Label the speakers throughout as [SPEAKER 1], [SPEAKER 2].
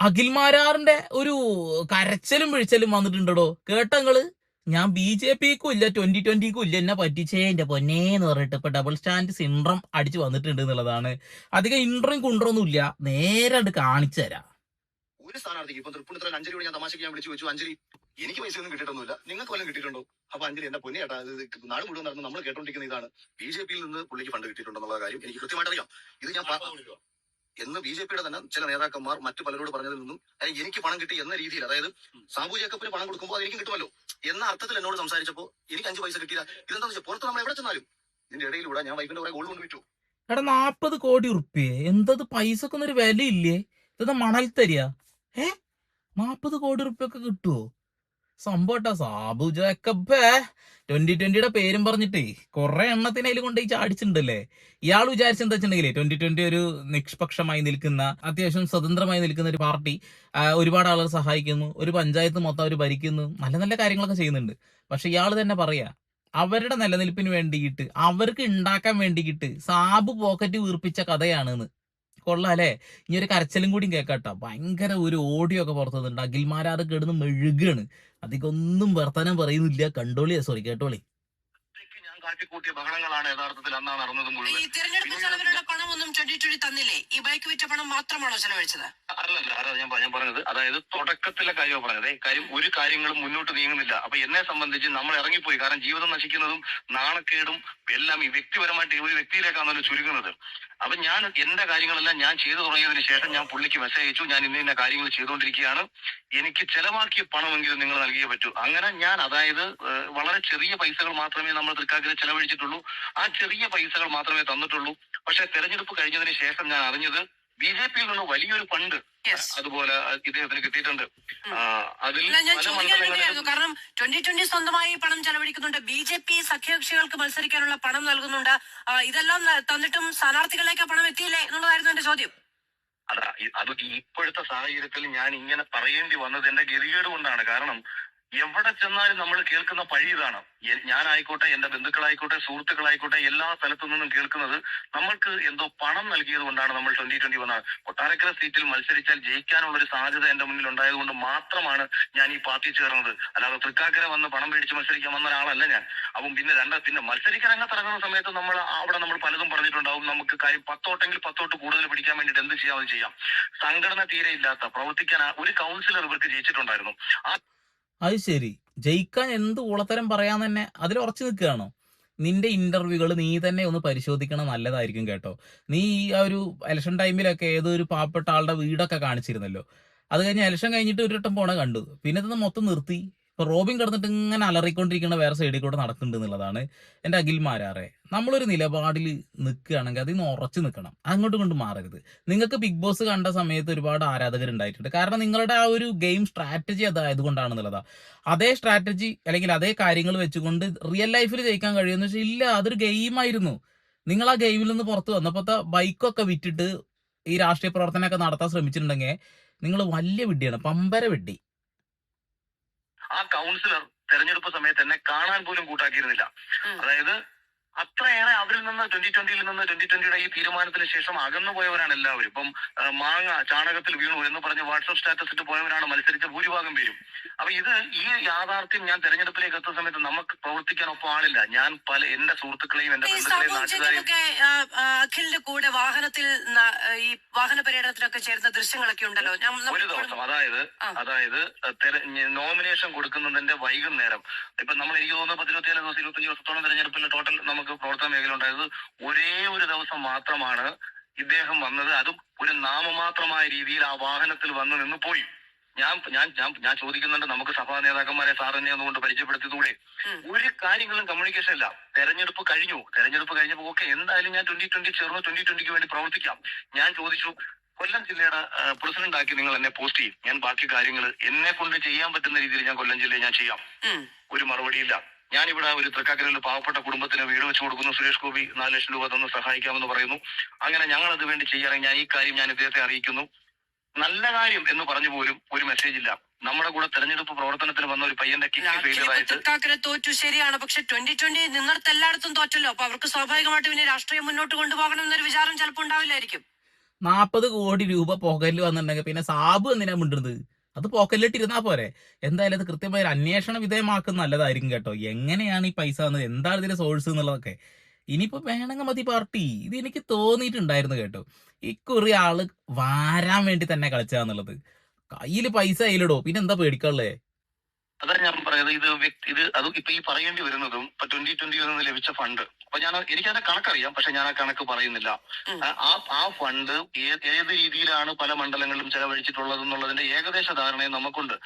[SPEAKER 1] അഖിൽമാരാറിന്റെ ഒരു കരച്ചലും പിഴിച്ചലും വന്നിട്ടുണ്ടോ കേട്ടങ്ങള്? ഞാൻ BJPക്കും ഇല്ല 2020ക്കും ഇല്ല, എന്നെ പറ്റിച്ചേ എന്റെ പൊന്നേന്ന് പറഞ്ഞിട്ട് ഇപ്പൊ ഡബിൾ സ്റ്റാൻഡ് സിൻഡ്രം അടിച്ചു വന്നിട്ടുണ്ട് എന്നുള്ളതാണ്. അധികം ഇൻട്രോയും കുണ്ട്രൊന്നും ഇല്ല, നേരെ അത് കാണിച്ചു തരാം.
[SPEAKER 2] ഒരു സ്ഥാനാർത്ഥിക്ക് ഇപ്പൊ തൃപ്പൂണിത്തുറയിൽ അഞ്ജലിയോട് ഞാൻ തമാശയ്ക്ക് ഞാൻ വിളിച്ചു ചോദിച്ചു, അഞ്ജലി എനിക്ക് പൈസ ഒന്നും കിട്ടിയിട്ടൊന്നുമില്ല, നിങ്ങൾക്ക് വല്ലതും കിട്ടിയിട്ടുണ്ടോ? അപ്പൊ അഞ്ജലി എന്റെ പൊന്നെ ചേട്ടാ, നാട് മുഴുവൻ നടന്ന് നമ്മൾ കേട്ടോണ്ടിരിക്കുന്ന ഇതാണ്. BJPയിൽ നിന്ന് പുള്ളിക്ക് ഫണ്ട് കിട്ടിയിട്ടുണ്ടെന്നുള്ള കാര്യം എനിക്ക് കൃത്യമായിട്ട് അറിയാം. ഇത് ഞാൻ എന്ന് BJPയുടെ തന്നെ ചില നേതാക്കന്മാർ മറ്റു പലരോട് പറഞ്ഞതിൽ നിന്നും എനിക്ക് പണം കിട്ടി എന്ന രീതിയിൽ, അതായത് സാബു ജേക്കബിന് പണം കൊടുക്കുമ്പോൾ അത് എനിക്ക് കിട്ടുമല്ലോ എന്ന അർത്ഥത്തിൽ എന്നോട് സംസാരിച്ചപ്പോൾ എനിക്ക് 5 പൈസ കിട്ടിയില്ല. ഇതെന്താണെന്ന് വെച്ചാൽ പുറത്ത് നമ്മൾ എവിടെ ചെന്നാലും ഇതിന്റെ ഇടയിലൂടെ ഞാൻ വൈഫിന്റെ കുറെ ഗോൾഡ് കൊണ്ട് വിറ്റു.
[SPEAKER 1] എടാ 40 കോടി ഉറുപ്പ്യേ, എന്തത് പൈസക്കൊന്നും ഒരു വില ഇല്ലേ? ഇതെന്താ മണൽ തരിക? 40 കോടി ഉറുപ്പ്യൊക്കെ കിട്ടുവോ? സംഭവട്ടാ സാബു ജേക്കബ് 2020യുടെ പേരും പറഞ്ഞിട്ടേ കുറെ എണ്ണത്തിന് അതിൽ കൊണ്ടുപോയി ചാടിച്ചിട്ടുണ്ടല്ലേ. ഇയാൾ വിചാരിച്ചെന്താ വെച്ചിട്ടുണ്ടെങ്കിലേ 2020 ഒരു നിഷ്പക്ഷമായി നിൽക്കുന്ന, അത്യാവശ്യം സ്വതന്ത്രമായി നിൽക്കുന്ന ഒരു പാർട്ടി, ഒരുപാട് ആളുകൾ സഹായിക്കുന്നു, ഒരു പഞ്ചായത്ത് മൊത്തം അവർ ഭരിക്കുന്നു, നല്ല നല്ല കാര്യങ്ങളൊക്കെ ചെയ്യുന്നുണ്ട്. പക്ഷെ ഇയാൾ തന്നെ പറയാ അവരുടെ നിലനിൽപ്പിന് വേണ്ടിയിട്ട്, അവർക്ക് ഉണ്ടാക്കാൻ വേണ്ടിയിട്ട് സാബു പോക്കറ്റ് വീർപ്പിച്ച കഥയാണെന്ന്. കൊള്ളാല്ലേ? ഇനി ഒരു കരച്ചിലും കൂടി കേൾക്കാട്ടോ. ഭയങ്കര ഒരു ഓഡിയോ ഒക്കെ പുറത്തു വന്നിട്ടുണ്ട്. അഖിൽമാരാർ കിടന്ന് മെഴുകാണ്. അധികം ഒന്നും വർത്തമാനം പറയുന്നില്ല. കണ്ടോളി, സോറി കേട്ടോളി.
[SPEAKER 2] ഞാൻ കാട്ടിക്കൂട്ടിയ ബഹളങ്ങളാണ് യഥാർത്ഥത്തിൽ അന്നാ നടന്നത് മുഴുവൻ.
[SPEAKER 3] ഈ തിരഞ്ഞെടുപ്പ് ചെലവിനുള്ള പണമൊന്നും 2020 തന്നില്ലേ? ഈ ബൈക്ക് വിറ്റ പണം മാത്രമാണോ ചെലവഴിച്ചത്?
[SPEAKER 2] അല്ലല്ല, ഞാൻ പറഞ്ഞത്, അതായത് തുടക്കത്തിലെ കാര്യമാണ് പറഞ്ഞത്. കാര്യം ഒരു കാര്യങ്ങളും മുന്നോട്ട് നീങ്ങുന്നില്ല. അപ്പൊ എന്നെ സംബന്ധിച്ച് നമ്മൾ ഇറങ്ങിപ്പോയി. കാരണം ജീവിതം നശിക്കുന്നതും നാണക്കേടും എല്ലാം ഈ വ്യക്തിപരമായിട്ട് ഒരു വ്യക്തിയിലേക്കാണല്ലോ ചുരുങ്ങുന്നത്. അപ്പൊ ഞാൻ എന്റെ കാര്യങ്ങളെല്ലാം ഞാൻ ചെയ്തു തുടങ്ങിയതിന് ശേഷം ഞാൻ പുള്ളിക്ക് മെസ്സേജ് അയച്ചു, ഞാൻ ഇന്ന കാര്യങ്ങൾ ചെയ്തുകൊണ്ടിരിക്കുകയാണ്, എനിക്ക് ചെലവാക്കിയ പണമെങ്കിലും നിങ്ങൾ നൽകിയേ പറ്റൂ. അങ്ങനെ ഞാൻ, അതായത് വളരെ ചെറിയ പൈസകൾ മാത്രമേ നമ്മൾ തൃക്കാക്കര ചെലവഴിച്ചിട്ടുള്ളൂ. ആ ചെറിയ പൈസകൾ മാത്രമേ തന്നിട്ടുള്ളൂ. പക്ഷെ തെരഞ്ഞെടുപ്പ് കഴിഞ്ഞതിന് ശേഷം ഞാൻ അറിഞ്ഞത് BJPയിൽ നിന്ന് വലിയൊരു ഫണ്ട് അതുപോലെ ഇദ്ദേഹത്തിന് കിട്ടിയിട്ടുണ്ട്. അതിൽ
[SPEAKER 3] കാരണം 2020 സ്വന്തമായി പണം ചെലവഴിക്കുന്നുണ്ട്, BJP സഖ്യകക്ഷികൾക്ക് മത്സരിക്കാനുള്ള പണം നൽകുന്നുണ്ട്. ഇതെല്ലാം തന്നിട്ടും സ്ഥാനാർത്ഥികളിലേക്ക് പണം എത്തിയില്ലേ എന്നുള്ളതായിരുന്നു എന്റെ ചോദ്യം.
[SPEAKER 2] അതാ, അത് ഇപ്പോഴത്തെ സാഹചര്യത്തിൽ ഞാൻ ഇങ്ങനെ പറയേണ്ടി വന്നത് എന്റെ ഗതികേട് കൊണ്ടാണ്. കാരണം എവിടെ ചെന്നാലും നമ്മൾ കേൾക്കുന്ന പഴി ഇതാണ്. ഞാനായിക്കോട്ടെ, എന്റെ ബന്ധുക്കളായിക്കോട്ടെ, സുഹൃത്തുക്കളായിക്കോട്ടെ, എല്ലാ സ്ഥലത്തു നിന്നും കേൾക്കുന്നത് നമ്മൾക്ക് എന്തോ പണം നൽകിയത് കൊണ്ടാണ് നമ്മൾ 2020 വന്നത്. കൊട്ടാരക്കര സീറ്റിൽ മത്സരിച്ചാൽ ജയിക്കാനുള്ള ഒരു സാധ്യത എന്റെ മുന്നിൽ ഉണ്ടായത് കൊണ്ട് മാത്രമാണ് ഞാൻ ഈ പാർട്ടി ചേർന്നത്. അല്ലാതെ തൃക്കാക്കര വന്ന് പണം മേടിച്ച് മത്സരിക്കാൻ വന്ന ഒരാളല്ല ഞാൻ. അപ്പം പിന്നെ മത്സരിക്കാൻ രംഗത്തിറങ്ങുന്ന സമയത്ത് നമ്മൾ പലതും പറഞ്ഞിട്ടുണ്ടാവും. നമുക്ക് കാര്യം 10 വോട്ടെങ്കിൽ 10 വോട്ട് കൂടുതൽ പിടിക്കാൻ വേണ്ടിയിട്ട് എന്ത് ചെയ്യാമെന്ന് ചെയ്യാം. സംഘടന തീരെ ഇല്ലാത്ത, പ്രവർത്തിക്കാൻ ഒരു കൗൺസിലർ ഇവർക്ക് ജയിച്ചിട്ടുണ്ടായിരുന്നു.
[SPEAKER 1] അത് ശരി, ജയിക്കാൻ എന്ത് ഊളത്തരം പറയാന്ന് തന്നെ അതിൽ ഉറച്ചു നിൽക്കുകയാണോ? നിന്റെ ഇന്റർവ്യൂകൾ നീ തന്നെ ഒന്ന് പരിശോധിക്കണം, നല്ലതായിരിക്കും കേട്ടോ. നീ ഈ ഒരു ഇലക്ഷൻ ടൈമിലൊക്കെ ഏതോ ഒരു പാവപ്പെട്ട ആളുടെ വീടൊക്കെ കാണിച്ചിരുന്നല്ലോ. അത് കഴിഞ്ഞ് ഇലക്ഷൻ കഴിഞ്ഞിട്ട് ഒരു വട്ടം പോണ കണ്ടു, പിന്നെ ഇത് മൊത്തം നിർത്തി. ഇപ്പൊ റോബിൻ കിടന്നിട്ട് ഇങ്ങനെ അലറിക്കൊണ്ടിരിക്കുന്ന വേറെ സൈഡിൽ കൂടെ നടക്കുന്നുണ്ട് എന്നുള്ളതാണ്. എൻ്റെ അഖിൽമാരാറെ, നമ്മളൊരു നിലപാടിൽ നിൽക്കുകയാണെങ്കിൽ അതിൽ നിന്ന് ഉറച്ചു നിൽക്കണം, അങ്ങോട്ടും കൊണ്ട് മാറരുത്. നിങ്ങൾക്ക് ബിഗ് ബോസ് കണ്ട സമയത്ത് ഒരുപാട് ആരാധകരുണ്ടായിട്ടുണ്ട്, കാരണം നിങ്ങളുടെ ആ ഒരു ഗെയിം സ്ട്രാറ്റജി അതായതുകൊണ്ടാണെന്നുള്ളതാ. അതേ സ്ട്രാറ്റജി അല്ലെങ്കിൽ അതേ കാര്യങ്ങൾ വെച്ചുകൊണ്ട് റിയൽ ലൈഫിൽ ജയിക്കാൻ കഴിയുമെന്ന് വെച്ചാൽ ഇല്ല, അതൊരു ഗെയിമായിരുന്നു. നിങ്ങൾ ആ ഗെയിമിൽ നിന്ന് പുറത്ത് വന്നപ്പോഴത്തെ ബൈക്കൊക്കെ വിറ്റിട്ട് ഈ രാഷ്ട്രീയ പ്രവർത്തനമൊക്കെ നടത്താൻ ശ്രമിച്ചിട്ടുണ്ടെങ്കിൽ നിങ്ങൾ വലിയ വിഡ്ഢിയാണ്, പമ്പര വിഡ്ഢി.
[SPEAKER 2] ആ കൗൺസിലർ തെരഞ്ഞെടുപ്പ് സമയത്ത് എന്നെ കാണാൻ പോലും കൂട്ടാക്കിയിരുന്നില്ല. അതായത് അത്രയേറെ അവരിൽ നിന്ന് 2020യിൽ നിന്ന് 2020യുടെ ഈ തീരുമാനത്തിന് ശേഷം അകന്നു പോയവരാണ് എല്ലാവരും. ഇപ്പം മാങ്ങ ചാണകത്തിൽ വീണു എന്ന് പറഞ്ഞ് വാട്സപ്പ് സ്റ്റാറ്റസ് ഇട്ട് പോയവരാണ് മത്സരിച്ച ഭൂരിഭാഗം പേരും. അപ്പൊ ഈ യാഥാർത്ഥ്യം ഞാൻ തെരഞ്ഞെടുപ്പിലേക്ക് എത്തുന്ന സമയത്ത് നമുക്ക് പ്രവർത്തിക്കാൻ ഒപ്പം ആളില്ല. ഞാൻ എന്റെ സുഹൃത്തുക്കളെയും എന്റെ ബന്ധുക്കളെയും നാട്ടുകാരെയും
[SPEAKER 3] അഖിലിന്റെ കൂടെ വാഹനത്തിൽ ഈ വാഹന പര്യടനത്തിലൊക്കെ ചേർന്ന ദൃശ്യങ്ങളൊക്കെ ഉണ്ടല്ലോ.
[SPEAKER 2] ഒരു ദിവസം, അതായത് നോമിനേഷൻ കൊടുക്കുന്നതിന്റെ വൈകുന്നേരം, ഇപ്പൊ നമ്മൾ എനിക്ക് തോന്നുന്നു 17 ദിവസം 25 ദിവസത്തോളം തെരഞ്ഞെടുപ്പിൽ ടോട്ടൽ നമുക്ക് പ്രവർത്തന മേഖല ഉണ്ടായത് ഒരേ ഒരു ദിവസം മാത്രമാണ് ഇദ്ദേഹം വന്നത്. അതും ഒരു നാമമാത്രമായ രീതിയിൽ ആ വാഹനത്തിൽ വന്നു നിന്ന് പോയി. ഞാൻ ചോദിക്കുന്നുണ്ട്, നമുക്ക് സഭാ നേതാക്കന്മാരെ സാറിനെ ഒന്നുകൊണ്ട് പരിചയപ്പെടുത്തിയതൂടെ? ഒരു കാര്യങ്ങളും കമ്മ്യൂണിക്കേഷൻ ഇല്ല. തെരഞ്ഞെടുപ്പ് കഴിഞ്ഞപ്പോ ഓക്കെ, എന്തായാലും ഞാൻ 2020 ചേർന്ന് 2020ക്ക് വേണ്ടി പ്രവർത്തിക്കാം. ഞാൻ ചോദിച്ചു, കൊല്ലം ജില്ലയുടെ പ്രസിഡന്റ് ആക്കി നിങ്ങൾ എന്നെ പോസ്റ്റ് ചെയ്യും, ഞാൻ ബാക്കി കാര്യങ്ങൾ എന്നെ കൊണ്ട് ചെയ്യാൻ പറ്റുന്ന രീതിയിൽ ഞാൻ കൊല്ലം ജില്ലയിൽ ഞാൻ ചെയ്യാം. ഒരു മറുപടിയില്ല. ഞാനിവിടെ ഒരു തൃക്കാക്കരയിൽ പാവപ്പെട്ട കുടുംബത്തിന് വീട് വെച്ച് കൊടുക്കുന്നു, സുരേഷ് ഗോപി 4 ലക്ഷം രൂപ തന്ന് സഹായിക്കാമെന്ന് പറയുന്നു. അങ്ങനെ ഞങ്ങൾ അത് വേണ്ടി ചെയ്യാറ് ഈ കാര്യം ഞാൻ ഇദ്ദേഹത്തെ അറിയിക്കുന്നു. നല്ല കാര്യം എന്ന് പറഞ്ഞു പോലും ഒരു മെസ്സേജ് ഇല്ല. നമ്മുടെ കൂടെ തെരഞ്ഞെടുപ്പ് പ്രവർത്തനത്തിന് വന്ന ഒരു പയ്യന്റെ
[SPEAKER 3] തൃക്കാക്കര തോറ്റു, ശരിയാണ്. പക്ഷെ 2020 നിന്നിടത്ത് എല്ലായിടത്തും തോറ്റല്ലോ. അപ്പൊ അവർക്ക് സ്വാഭാവികമായിട്ട് പിന്നെ രാഷ്ട്രീയം മുന്നോട്ട് കൊണ്ടുപോകണം എന്നൊരു വിചാരം ചിലപ്പോൾ ഉണ്ടാവില്ലായിരിക്കും.
[SPEAKER 1] 40 കോടി രൂപ പോക്കറ്റിൽ വന്നിട്ടുണ്ടെങ്കിൽ പിന്നെ സാബ് എന്തിനാ മിണ്ടുന്നത്? അത് പോക്കറ്റിലിട്ടിരുന്നാ പോരെ. എന്തായാലും അത് കൃത്യമായി ഒരു അന്വേഷണ വിധേയമാക്കുന്ന നല്ലതായിരിക്കും കേട്ടോ. എങ്ങനെയാണ് ഈ പൈസ വന്നത്, എന്താണ് ഇതിന്റെ സോഴ്സ് എന്നുള്ളതൊക്കെ. ഇനിയിപ്പോ വേണമെങ്കിൽ മതി പാർട്ടി. ഇത് എനിക്ക് തോന്നിയിട്ടുണ്ടായിരുന്നു കേട്ടോ. ഇക്കുറി ആള് വാരാൻ വേണ്ടി തന്നെ കളിച്ചാന്നുള്ളത്. കയ്യില് പൈസ കയ്യിലിടോ, പിന്നെ എന്താ പേടിക്കാനുള്ളേ?
[SPEAKER 2] അതാണ് ഞാൻ പറയുന്നത്. ഇത് അത് ഇപ്പൊ ഈ പറയേണ്ടി വരുന്നതും ഇപ്പൊ 2020 നിന്ന് ലഭിച്ച ഫണ്ട്. അപ്പൊ എനിക്കതിന്റെ കണക്കറിയാം, പക്ഷെ ഞാൻ ആ കണക്ക് പറയുന്നില്ല. ആ ഫണ്ട് ഏത് രീതിയിലാണ് പല മണ്ഡലങ്ങളിലും ചെലവഴിച്ചിട്ടുള്ളത് എന്നുള്ളതിന്റെ ഏകദേശ ധാരണയും നമുക്കുണ്ട്.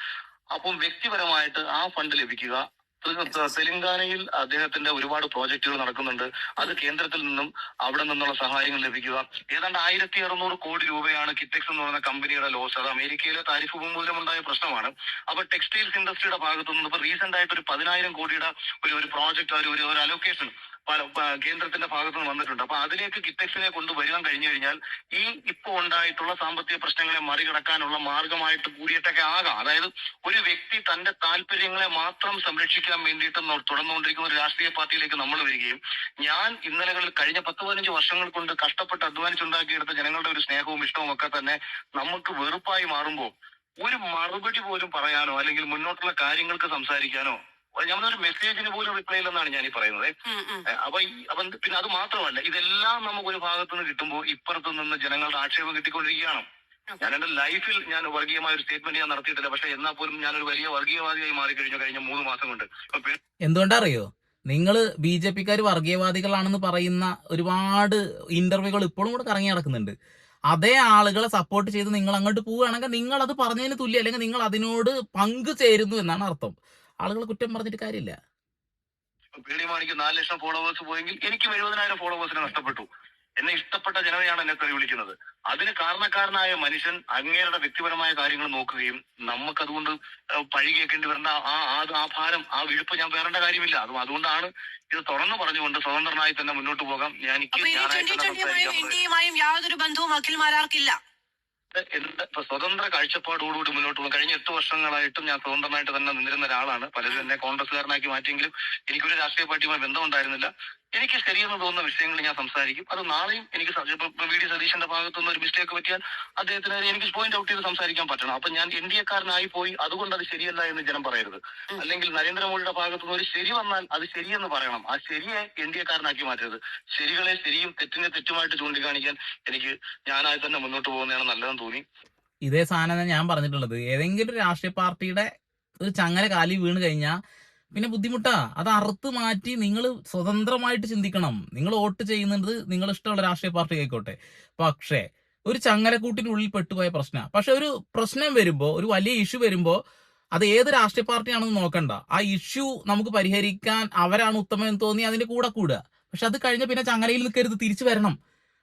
[SPEAKER 2] അപ്പം വ്യക്തിപരമായിട്ട് ആ ഫണ്ട് ലഭിക്കുക, തെലങ്കാനയിൽ അദ്ദേഹത്തിന്റെ ഒരുപാട് പ്രോജക്റ്റുകൾ നടക്കുന്നുണ്ട്. അത് കേന്ദ്രത്തിൽ നിന്നും അവിടെ നിന്നുള്ള സഹായങ്ങൾ ലഭിക്കുക. ഏതാണ്ട് 1600 കോടി രൂപയാണ് കിറ്റെക്സ് എന്ന് പറയുന്ന കമ്പനിയുടെ ലോസ്. അത് അമേരിക്കയിലെ താരിഫ് മൂലമുണ്ടായ പ്രശ്നമാണ്. അപ്പൊ ടെക്സ്റ്റൈൽസ് ഇൻഡസ്ട്രിയുടെ ഭാഗത്തു നിന്ന് ഇപ്പൊ റീസെന്റ് ആയിട്ട് ഒരു 10,000 കോടിയുടെ ഒരു പ്രോജക്റ്റ്, ഒരു അലോക്കേഷൻ കേന്ദ്രത്തിന്റെ ഭാഗത്ത് നിന്ന് വന്നിട്ടുണ്ട്. അപ്പൊ അതിലേക്ക് കിറ്റെക്സിനെ കൊണ്ടുവരാൻ കഴിഞ്ഞു കഴിഞ്ഞാൽ ഈ ഇപ്പൊ ഉണ്ടായിട്ടുള്ള സാമ്പത്തിക പ്രശ്നങ്ങളെ മറികടക്കാനുള്ള മാർഗമായിട്ട് കൂടിയിട്ടൊക്കെ ആകാം. അതായത് ഒരു വ്യക്തി തന്റെ താല്പര്യങ്ങളെ മാത്രം സംരക്ഷിക്കാൻ വേണ്ടിയിട്ട് തുടർന്നുകൊണ്ടിരിക്കുന്ന ഒരു രാഷ്ട്രീയ പാർട്ടിയിലേക്ക് നമ്മൾ വരികയും, ഞാൻ ഇന്നലകളിൽ കഴിഞ്ഞ 10-15 വർഷങ്ങൾ കൊണ്ട് കഷ്ടപ്പെട്ട് അധ്വാനിച്ചുണ്ടാക്കിയെടുത്ത ജനങ്ങളുടെ ഒരു സ്നേഹവും ഇഷ്ടവും ഒക്കെ തന്നെ നമുക്ക് വെറുപ്പായി മാറുമ്പോൾ ഒരു മറുപടി പോലും പറയാനോ അല്ലെങ്കിൽ മുന്നോട്ടുള്ള കാര്യങ്ങൾക്ക് സംസാരിക്കാനോ ഞമ്മളൊരു മെസ്സേജിന് പോലും റിപ്ലൈ ഇല്ലെന്നാണ് ഞാൻ ഈ പറയുന്നത്. അപ്പം പിന്നെ അത് മാത്രമല്ല, ഇതെല്ലാം നമുക്ക് ഒരു ഭാഗത്തു നിന്ന് കിട്ടുമ്പോൾ ഇപ്പുറത്തു നിന്ന് ജനങ്ങളുടെ ആക്ഷേപം കിട്ടിക്കൊണ്ടിരിക്കുകയാണ്. ഞാൻ എന്റെ ലൈഫിൽ ഞാൻ വർഗീയമായ ഒരു സ്റ്റേറ്റ്മെന്റ് ഞാൻ നടത്തിയിട്ടില്ല, പക്ഷെ എന്നാൽ പോലും ഞാനൊരു വലിയ വർഗീയവാദിയായി മാറിക്കഴിഞ്ഞു കഴിഞ്ഞ 3 മാസം കൊണ്ട്.
[SPEAKER 1] എന്തുകൊണ്ടറിയോ? നിങ്ങള് BJP-ക്കാർ വർഗീയവാദികളാണെന്ന് പറയുന്ന ഒരുപാട് ഇന്റർവ്യൂകൾ ഇപ്പോഴും കൂടെ കറങ്ങി നടക്കുന്നുണ്ട്. അതേ ആളുകളെ സപ്പോർട്ട് ചെയ്ത് നിങ്ങൾ അങ്ങോട്ട് പോവുകയാണെങ്കിൽ നിങ്ങൾ അത് പറഞ്ഞതിന് തുല്യം, അല്ലെങ്കിൽ നിങ്ങൾ അതിനോട് പങ്കു ചേരുന്നു എന്നാണ് അർത്ഥം. ആളുകൾ കുറ്റം പറഞ്ഞിട്ട് കാര്യമില്ല.
[SPEAKER 2] പേടിമാണിക്ക് 4 ലക്ഷം ഫോളോവേഴ്സ് പോയെങ്കിൽ എനിക്ക് 70,000 ഫോളോവേഴ്സിനെ നഷ്ടപ്പെട്ടു. എന്നെ ഇഷ്ടപ്പെട്ട ജനതയാണ് എന്നെ തെറി വിളിക്കുന്നത്. അതിന് കാരണക്കാരനായ മനുഷ്യൻ അങ്ങേരുടെ വ്യക്തിപരമായ കാര്യങ്ങൾ നോക്കുകയും നമുക്കതുകൊണ്ട് പഴി കേൾക്കേണ്ടി വരേണ്ട ആ ഭാരം, ആ വിഴുപ്പ് ഞാൻ പേറേണ്ട കാര്യമില്ല. അതുകൊണ്ടാണ് ഇത് തുറന്നു പറഞ്ഞുകൊണ്ട് സ്വതന്ത്രനായി തന്നെ മുന്നോട്ട് പോകാം.
[SPEAKER 3] ഇന്ത്യയുമായും യാതൊരു ബന്ധവും അഖിൽ മാരാർക്കില്ല.
[SPEAKER 2] ഇപ്പൊ സ്വതന്ത്ര കാഴ്ചപ്പാടോടുകൂടി മുന്നോട്ട് പോകും. കഴിഞ്ഞ 8 വർഷങ്ങളായിട്ടും ഞാൻ സ്വതന്ത്രമായിട്ട് തന്നെ നിന്നിരുന്ന ഒരാളാണ്. പലരും എന്നെ കോൺഗ്രസ്സുകാരനാക്കി മാറ്റിയെങ്കിലും എനിക്കൊരു രാഷ്ട്രീയ പാർട്ടിയുമായി ബന്ധം ഉണ്ടായിരുന്നില്ല. എനിക്ക് ശരിയെന്ന് തോന്നുന്ന വിഷയങ്ങൾ ഞാൻ സംസാരിക്കും. അത് നാളെയും എനിക്ക് VD സതീശന്റെ ഭാഗത്തുനിന്ന് ഒരു മിസ്റ്റേക്ക് പറ്റിയാൽ അദ്ദേഹത്തിന് എനിക്ക് പോയിന്റ് ഔട്ട് ചെയ്ത് സംസാരിക്കാൻ പറ്റണം. അപ്പൊ ഞാൻ NDA-ക്കാരനായി പോയി അതുകൊണ്ട് അത് ശരിയല്ല എന്ന് ജനം പറയരുത്. അല്ലെങ്കിൽ നരേന്ദ്രമോദിയുടെ ഭാഗത്തുനിന്ന് ഒരു ശരി വന്നാൽ അത് ശരിയെന്ന് പറയണം. ആ ശരിയെ NDA-ക്കാരനാക്കി മാറ്റരുത്. ശരികളെ ശരിയും തെറ്റിനെ തെറ്റുമായിട്ട് ചൂണ്ടിക്കാണിക്കാൻ ഞാനായി തന്നെ മുന്നോട്ട് പോകുന്നതാണ് നല്ലതെന്ന് തോന്നി.
[SPEAKER 1] ഇതേ സാധനം ഞാൻ പറഞ്ഞിട്ടുള്ളത്. ഏതെങ്കിലും ഒരു രാഷ്ട്രീയ പാർട്ടിയുടെ ഒരു ചങ്ങല കാലി വീണ് കഴിഞ്ഞാൽ പിന്നെ ബുദ്ധിമുട്ടാ. അത് അറുത്ത് മാറ്റി നിങ്ങൾ സ്വതന്ത്രമായിട്ട് ചിന്തിക്കണം. നിങ്ങൾ വോട്ട് ചെയ്യുന്നത് നിങ്ങൾ ഇഷ്ടമുള്ള രാഷ്ട്രീയ പാർട്ടി ആയിക്കോട്ടെ. പക്ഷേ ഒരു ചങ്ങലക്കൂട്ടിനുള്ളിൽ പെട്ടുപോയ പ്രശ്നമാണ്. പക്ഷെ ഒരു പ്രശ്നം വരുമ്പോൾ, ഒരു വലിയ ഇഷ്യൂ വരുമ്പോൾ അത് ഏത് രാഷ്ട്രീയ പാർട്ടിയാണെന്ന് നോക്കണ്ട. ആ ഇഷ്യൂ നമുക്ക് പരിഹരിക്കാൻ അവരാണ് ഉത്തമം എന്ന് തോന്നി അതിന്റെ കൂടെ കൂടുക. പക്ഷെ അത് കഴിഞ്ഞ പിന്നെ ചങ്ങലയിൽ നിൽക്കരുത്, തിരിച്ചു വരണം.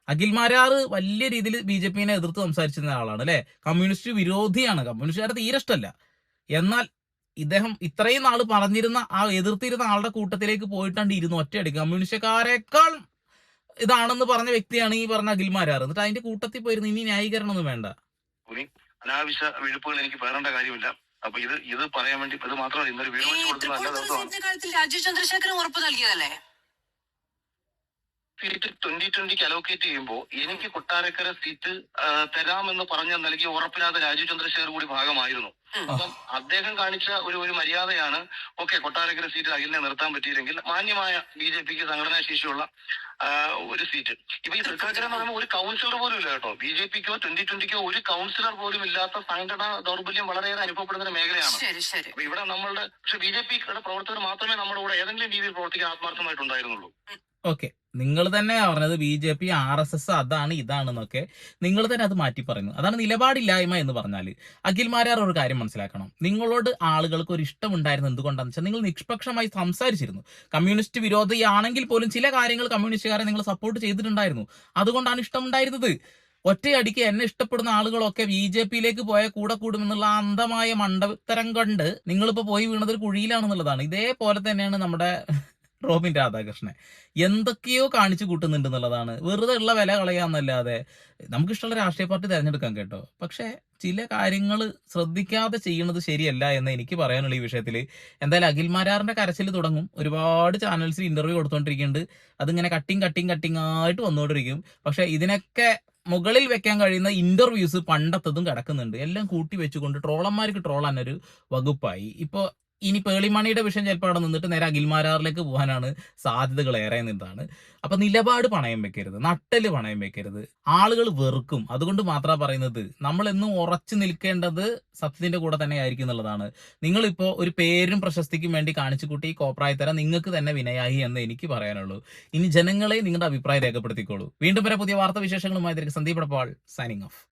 [SPEAKER 1] അഖിൽ മാരാർ വലിയ രീതിയിൽ BJP-നെ എതിർത്ത് സംസാരിച്ചിരുന്ന ആളാണ് അല്ലെ. കമ്മ്യൂണിസ്റ്റ് വിരോധിയാണ്, കമ്മ്യൂണിസ്റ്റുകാരെ തീരെ ഇഷ്ടമല്ല. എന്നാൽ ഇദ്ദേഹം ഇത്രയും നാള് പറഞ്ഞിരുന്ന ആ എതിർത്തിരുന്ന ആളുടെ കൂട്ടത്തിലേക്ക് പോയിട്ടാണ്ട് ഇരുന്ന് ഒറ്റയടിക്ക് കമ്മ്യൂണിസ്റ്റ്കാരെക്കാൾ ഇതാണെന്ന് പറഞ്ഞ വ്യക്തിയാണ് ഈ പറഞ്ഞ അഖിൽ മാരാർ. എന്നിട്ട് അതിന്റെ കൂട്ടത്തിൽ പോയിരുന്നു. ഇനി ന്യായീകരണം ഒന്നും വേണ്ട.
[SPEAKER 2] അനാവശ്യ വിഴുപ്പുകൾ എനിക്ക് പറയേണ്ട കാര്യമില്ല. അപ്പൊ ഇത് പറയാൻ വേണ്ടി ഇത് മാത്രമല്ല, ഇന്നൊരു വീട് വെച്ച് കൊടുക്കുന്ന നല്ല ദിവസമാണ്.
[SPEAKER 3] രാജീവ് ചന്ദ്രശേഖരൻ ഉറപ്പ് നൽകിയതല്ലേ
[SPEAKER 2] സീറ്റ് 2020 അലോക്കേറ്റ് ചെയ്യുമ്പോൾ എനിക്ക് കൊട്ടാരക്കര സീറ്റ് തരാമെന്ന് പറഞ്ഞ് നൽകിയ ഉറപ്പിനകത്ത് രാജീവ് ചന്ദ്രശേഖർ കൂടി ഭാഗമായിരുന്നു. അപ്പം അദ്ദേഹം കാണിച്ച ഒരു മര്യാദയാണ്. ഓക്കെ, കൊട്ടാരക്കര സീറ്റിൽ അഖിലിനെ നിർത്താൻ പറ്റിയില്ലെങ്കിൽ മാന്യമായ BJP-ക്ക് സംഘടനാ ശേഷിയുള്ള ഒരു സീറ്റ്. ഇപ്പൊ ഈ തൃക്കാക്കര എന്ന് പറയുമ്പോൾ ഒരു കൗൺസിലർ പോലും ഇല്ല കേട്ടോ. BJP-ക്കോ 2020-ക്കോ ഒരു കൗൺസിലർ പോലും ഇല്ലാത്ത സംഘടനാ ദൗർബല്യം വളരെയേറെ അനുഭവപ്പെടുന്ന ഒരു മേഖലയാണ്. അപ്പൊ ഇവിടെ നമ്മളുടെ പക്ഷെ BJP-യുടെ പ്രവർത്തകർ മാത്രമേ നമ്മുടെ കൂടെ ഏതെങ്കിലും രീതിയിൽ പ്രവർത്തിക്കാൻ ആത്മാർത്ഥമായിട്ടുണ്ടായിരുന്നുള്ളൂ.
[SPEAKER 1] ഓക്കെ, നിങ്ങൾ തന്നെ പറഞ്ഞത് BJP RSS അതാണ് ഇതാണെന്നൊക്കെ നിങ്ങൾ തന്നെ അത് മാറ്റി പറഞ്ഞു. അതാണ് നിലപാടില്ലായ്മ എന്ന് പറഞ്ഞാൽ. അഖിൽ മാരാർ ഒരു കാര്യം മനസ്സിലാക്കണം. നിങ്ങളോട് ആളുകൾക്ക് ഒരു ഇഷ്ടം ഉണ്ടായിരുന്നത് എന്തുകൊണ്ടാണെന്ന് വെച്ചാൽ നിങ്ങൾ നിഷ്പക്ഷമായി സംസാരിച്ചിരുന്നു. കമ്മ്യൂണിസ്റ്റ് വിരോധിയാണെങ്കിൽ പോലും ചില കാര്യങ്ങൾ കമ്മ്യൂണിസ്റ്റുകാരെ നിങ്ങൾ സപ്പോർട്ട് ചെയ്തിട്ടുണ്ടായിരുന്നു. അതുകൊണ്ടാണ് ഇഷ്ടമുണ്ടായിരുന്നത്. ഒറ്റയടിക്ക് എന്നെ ഇഷ്ടപ്പെടുന്ന ആളുകളൊക്കെ BJP-യിലേക്ക് പോയ കൂടെ കൂടുമെന്നുള്ള അന്ധമായ മണ്ടത്തരം കൊണ്ട് നിങ്ങളിപ്പോ പോയി വീണത് ഒരു കുഴിയിലാണെന്നുള്ളതാണ്. ഇതേപോലെ തന്നെയാണ് നമ്മുടെ റോബിൻ രാധാകൃഷ്ണൻ എന്തൊക്കെയോ കാണിച്ചു കൂട്ടുന്നുണ്ട് എന്നുള്ളതാണ്. വെറുതെ ഉള്ള വില കളയാന്നല്ലാതെ നമുക്കിഷ്ടമുള്ള രാഷ്ട്രീയ പാർട്ടി തിരഞ്ഞെടുക്കാം കേട്ടോ. പക്ഷെ ചില കാര്യങ്ങൾ ശ്രദ്ധിക്കാതെ ചെയ്യുന്നത് ശരിയല്ല എന്ന് എനിക്ക് പറയാനുള്ള ഈ വിഷയത്തിൽ. എന്തായാലും അഖിൽ മാരാറിന്റെ കരച്ചിൽ തുടങ്ങും. ഒരുപാട് ചാനൽസിൽ ഇന്റർവ്യൂ കൊടുത്തോണ്ടിരിക്കുന്നുണ്ട്. അതിങ്ങനെ കട്ടിങ് ആയിട്ട് വന്നുകൊണ്ടിരിക്കും. പക്ഷെ ഇതിനൊക്കെ മുകളിൽ വെക്കാൻ കഴിയുന്ന ഇന്റർവ്യൂസ് പണ്ടത്തതും കിടക്കുന്നുണ്ട്. എല്ലാം കൂട്ടി വെച്ചുകൊണ്ട് ട്രോളന്മാർക്ക് ട്രോളാൻ ഒരു വകുപ്പായി. ഇപ്പൊ ഇനി പേളിമണിയുടെ വിഷയം ചിലപ്പോൾ അവിടെ നിന്നിട്ട് നേരെ അഖിൽമാരാറിലേക്ക് പോകാനാണ് സാധ്യതകൾ ഏറെ എന്നതാണ്. അപ്പൊ നിലപാട് പണയം വെക്കരുത്, നട്ടല് പണയം വെക്കരുത്. ആളുകൾ വെറുക്കും. അതുകൊണ്ട് മാത്രമാണ് പറയുന്നത്, നമ്മൾ എന്നും ഉറച്ചു നിൽക്കേണ്ടത് സത്യത്തിന്റെ കൂടെ തന്നെ ആയിരിക്കും എന്നുള്ളതാണ്. നിങ്ങളിപ്പോ ഒരു പേരും പ്രശസ്തിക്കും വേണ്ടി കാണിച്ചു കൂട്ടി കോപ്രായി തരാൻ നിങ്ങൾക്ക് തന്നെ വിനയായി എന്ന് എനിക്ക് പറയാനുള്ളൂ. ഇനി ജനങ്ങളെ നിങ്ങളുടെ അഭിപ്രായം രേഖപ്പെടുത്തിക്കോളൂ. വീണ്ടും വരെ പുതിയ വാർത്താ വിശേഷങ്ങളുമായി സന്ദീപ് എടപ്പാൾ സൈനിങ് ഓഫ്.